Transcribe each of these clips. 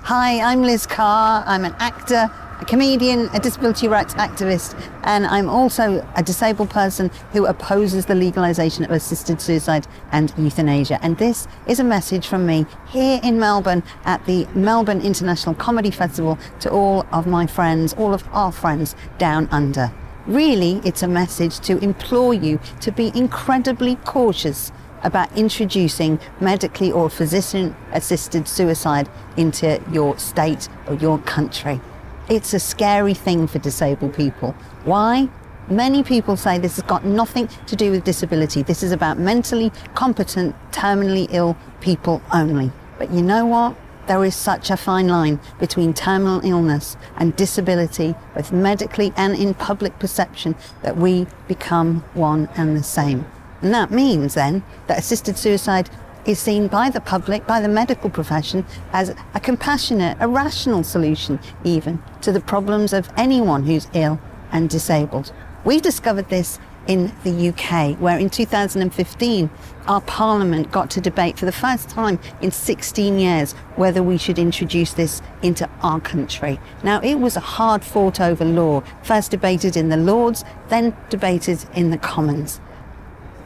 Hi, I'm Liz Carr. I'm an actor, a comedian, a disability rights activist, and I'm also a disabled person who opposes the legalisation of assisted suicide and euthanasia. And this is a message from me here in Melbourne at the Melbourne International Comedy Festival to all of my friends, all of our friends down under. Really, it's a message to implore you to be incredibly cautious about introducing medically or physician-assisted suicide into your state or your country. It's a scary thing for disabled people. Why? Many people say this has got nothing to do with disability. This is about mentally competent, terminally ill people only. But you know what? There is such a fine line between terminal illness and disability, both medically and in public perception, that we become one and the same. And that means then that assisted suicide is seen by the public, by the medical profession, as a compassionate, a rational solution even to the problems of anyone who's ill and disabled. We discovered this in the UK, where in 2015 our Parliament got to debate for the first time in 16 years whether we should introduce this into our country. Now, it was a hard fought over law, first debated in the Lords, then debated in the Commons.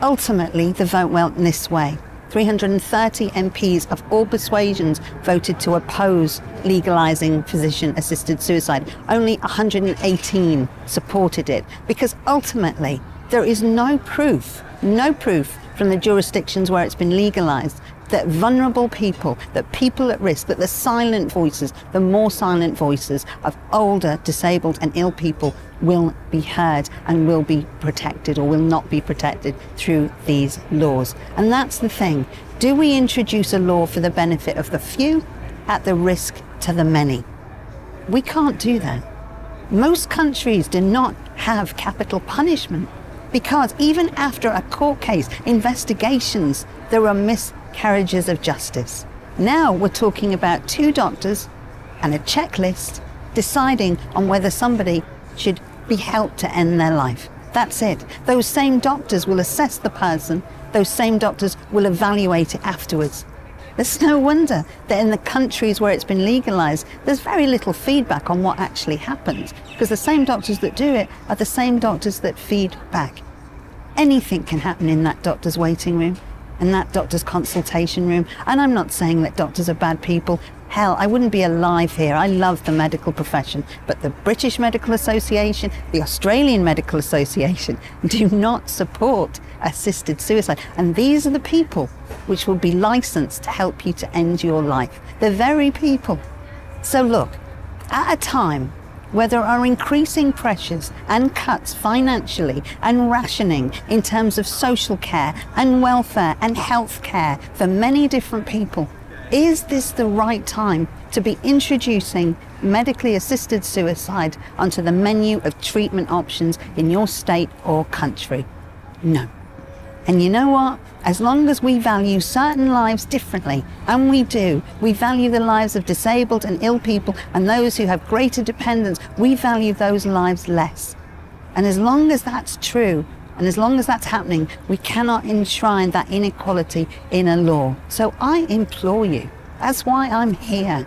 Ultimately, the vote went this way. 330 MPs of all persuasions voted to oppose legalising physician-assisted suicide. Only 118 supported it, because ultimately there is no proof from the jurisdictions where it's been legalised that vulnerable people, that people at risk, that the silent voices, the more silent voices of older, disabled and ill people will be heard and will be protected or will not be protected through these laws. And that's the thing. Do we introduce a law for the benefit of the few at the risk to the many? We can't do that. Most countries do not have capital punishment because even after a court case, investigations, there are miscarriages of justice. Now we're talking about two doctors and a checklist deciding on whether somebody should be helped to end their life. That's it. Those same doctors will assess the person. Those same doctors will evaluate it afterwards. There's no wonder that in the countries where it's been legalised, there's very little feedback on what actually happens, because the same doctors that do it are the same doctors that feed back. Anything can happen in that doctor's waiting room, in that doctor's consultation room. And I'm not saying that doctors are bad people. Hell, I wouldn't be alive here. I love the medical profession. But the British Medical Association, the Australian Medical Association do not support assisted suicide. And these are the people which will be licensed to help you to end your life. The very people. So look, at a time where there are increasing pressures and cuts financially and rationing in terms of social care and welfare and health care for many different people, is this the right time to be introducing medically assisted suicide onto the menu of treatment options in your state or country? No. And you know what? As long as we value certain lives differently, and we do, we value the lives of disabled and ill people and those who have greater dependence, we value those lives less. And as long as that's true, and as long as that's happening, we cannot enshrine that inequality in a law. So I implore you, that's why I'm here,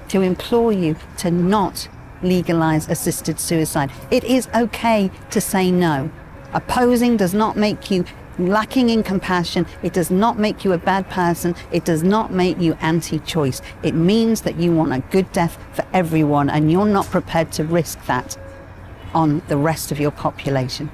to implore you to not legalise assisted suicide. It is okay to say no. Opposing does not make you lacking in compassion. It does not make you a bad person. It does not make you anti-choice. It means that you want a good death for everyone, and you're not prepared to risk that on the rest of your population.